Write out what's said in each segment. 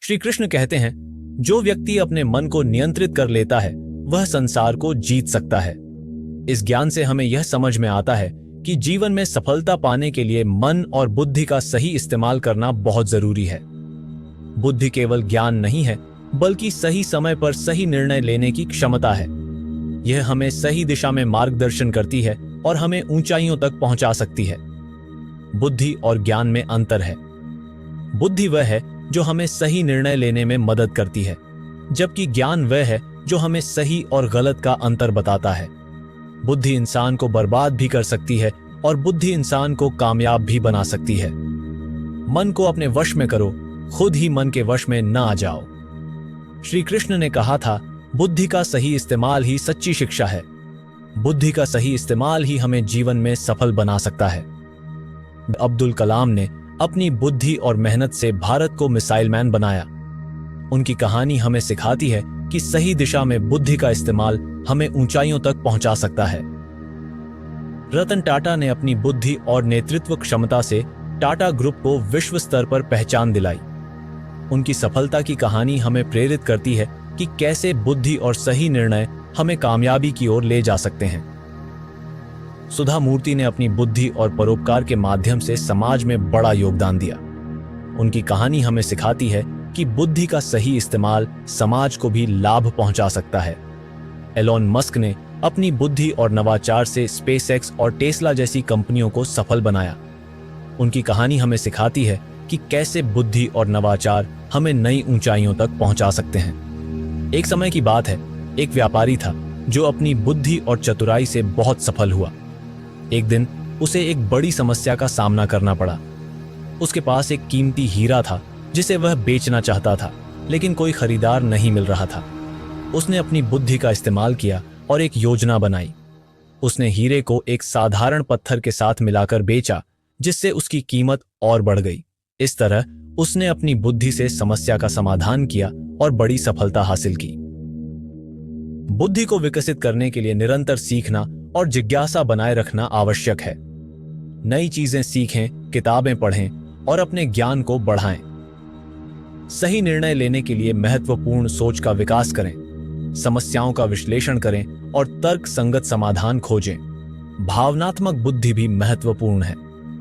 श्री कृष्ण कहते हैं, जो व्यक्ति अपने मन को नियंत्रित कर लेता है वह संसार को जीत सकता है। इस ज्ञान से हमें यह समझ में आता है कि जीवन में सफलता पाने के लिए मन और बुद्धि का सही इस्तेमाल करना बहुत जरूरी है। बुद्धि केवल ज्ञान नहीं है, बल्कि सही समय पर सही निर्णय लेने की क्षमता है। यह हमें सही दिशा में मार्गदर्शन करती है और हमें ऊंचाइयों तक पहुंचा सकती है। बुद्धि और ज्ञान में अंतर है। बुद्धि वह है जो हमें सही निर्णय लेने में मदद करती है, जबकि ज्ञान वह है जो हमें सही और गलत का अंतर बताता है। बुद्धि इंसान को बर्बाद भी कर सकती है और बुद्धि इंसान को कामयाब भी बना सकती है। मन को अपने वश में करो, खुद ही मन के वश में न आ जाओ। श्री कृष्ण ने कहा था, बुद्धि का सही इस्तेमाल ही सच्ची शिक्षा है। बुद्धि का सही इस्तेमाल ही हमें जीवन में सफल बना सकता है। अब्दुल कलाम ने अपनी बुद्धि और मेहनत से भारत को मिसाइल मैन बनाया। उनकी कहानी हमें सिखाती है कि सही दिशा में बुद्धि का इस्तेमाल हमें ऊंचाइयों तक पहुंचा सकता है। रतन टाटा ने अपनी बुद्धि और नेतृत्व क्षमता से टाटा ग्रुप को विश्व स्तर पर पहचान दिलाई। उनकी सफलता की कहानी हमें प्रेरित करती है कि कैसे बुद्धि और सही निर्णय हमें कामयाबी की ओर ले जा सकते हैं। सुधा मूर्ति ने अपनी बुद्धि और परोपकार के माध्यम से समाज में बड़ा योगदान दिया। उनकी कहानी हमें सिखाती है कि बुद्धि का सही इस्तेमाल समाज को भी लाभ पहुंचा सकता है। एलोन मस्क ने अपनी बुद्धि और नवाचार से स्पेसएक्स और टेस्ला जैसी कंपनियों को सफल बनाया। उनकी कहानी हमें सिखाती है कि कैसे बुद्धि और नवाचार हमें नई ऊंचाइयों तक पहुंचा सकते हैं। एक समय की बात है, एक व्यापारी था जो अपनी बुद्धि और चतुराई से बहुत सफल हुआ। एक दिन उसे एक बड़ी समस्या का सामना करना पड़ा। उसके पास एक कीमती हीरा था जिसे वह बेचना चाहता था, लेकिन कोई खरीदार नहीं मिल रहा था। उसने अपनी बुद्धि का इस्तेमाल किया और एक योजना बनाई। उसने हीरे को एक साधारण पत्थर के साथ मिलाकर बेचा, जिससे उसकी कीमत और बढ़ गई। इस तरह उसने अपनी बुद्धि से समस्या का समाधान किया और बड़ी सफलता हासिल की। बुद्धि को विकसित करने के लिए निरंतर सीखना और जिज्ञासा बनाए रखना आवश्यक है। नई चीजें सीखें, किताबें पढ़ें और अपने ज्ञान को बढ़ाएं। सही निर्णय लेने के लिए महत्वपूर्ण सोच का विकास करें, समस्याओं का विश्लेषण करें और तर्क संगत समाधान खोजें। भावनात्मक बुद्धि भी महत्वपूर्ण है।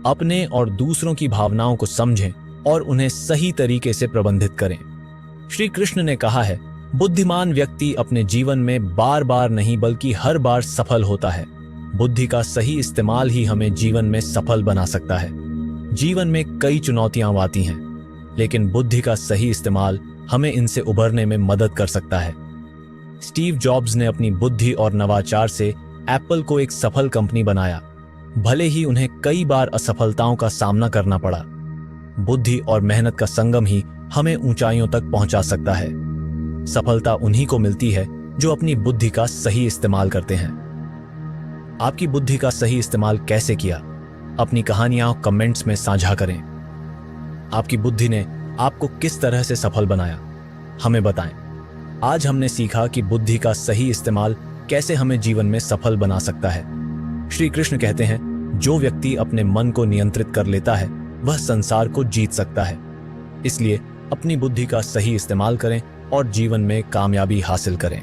अपने और दूसरों की भावनाओं को समझें और उन्हें सही तरीके से प्रबंधित करें। श्री कृष्ण ने कहा है, बुद्धिमान व्यक्ति अपने जीवन में बार बार नहीं बल्कि हर बार सफल होता है। बुद्धि का सही इस्तेमाल ही हमें जीवन में सफल बना सकता है। जीवन में कई चुनौतियां आती हैं, लेकिन बुद्धि का सही इस्तेमाल हमें इनसे उभरने में मदद कर सकता है। स्टीव जॉब्स ने अपनी बुद्धि और नवाचार से एप्पल को एक सफल कंपनी बनाया, भले ही उन्हें कई बार असफलताओं का सामना करना पड़ा। बुद्धि और मेहनत का संगम ही हमें ऊंचाइयों तक पहुंचा सकता है। सफलता उन्हीं को मिलती है जो अपनी बुद्धि का सही इस्तेमाल करते हैं। आपकी बुद्धि का सही इस्तेमाल कैसे किया? अपनी कहानियां कमेंट्स में साझा करें। आपकी बुद्धि ने आपको किस तरह से सफल बनाया, हमें बताएं। आज हमने सीखा कि बुद्धि का सही इस्तेमाल कैसे हमें जीवन में सफल बना सकता है। श्री कृष्ण कहते हैं, जो व्यक्ति अपने मन को नियंत्रित कर लेता है वह संसार को जीत सकता है। इसलिए अपनी बुद्धि का सही इस्तेमाल करें और जीवन में कामयाबी हासिल करें।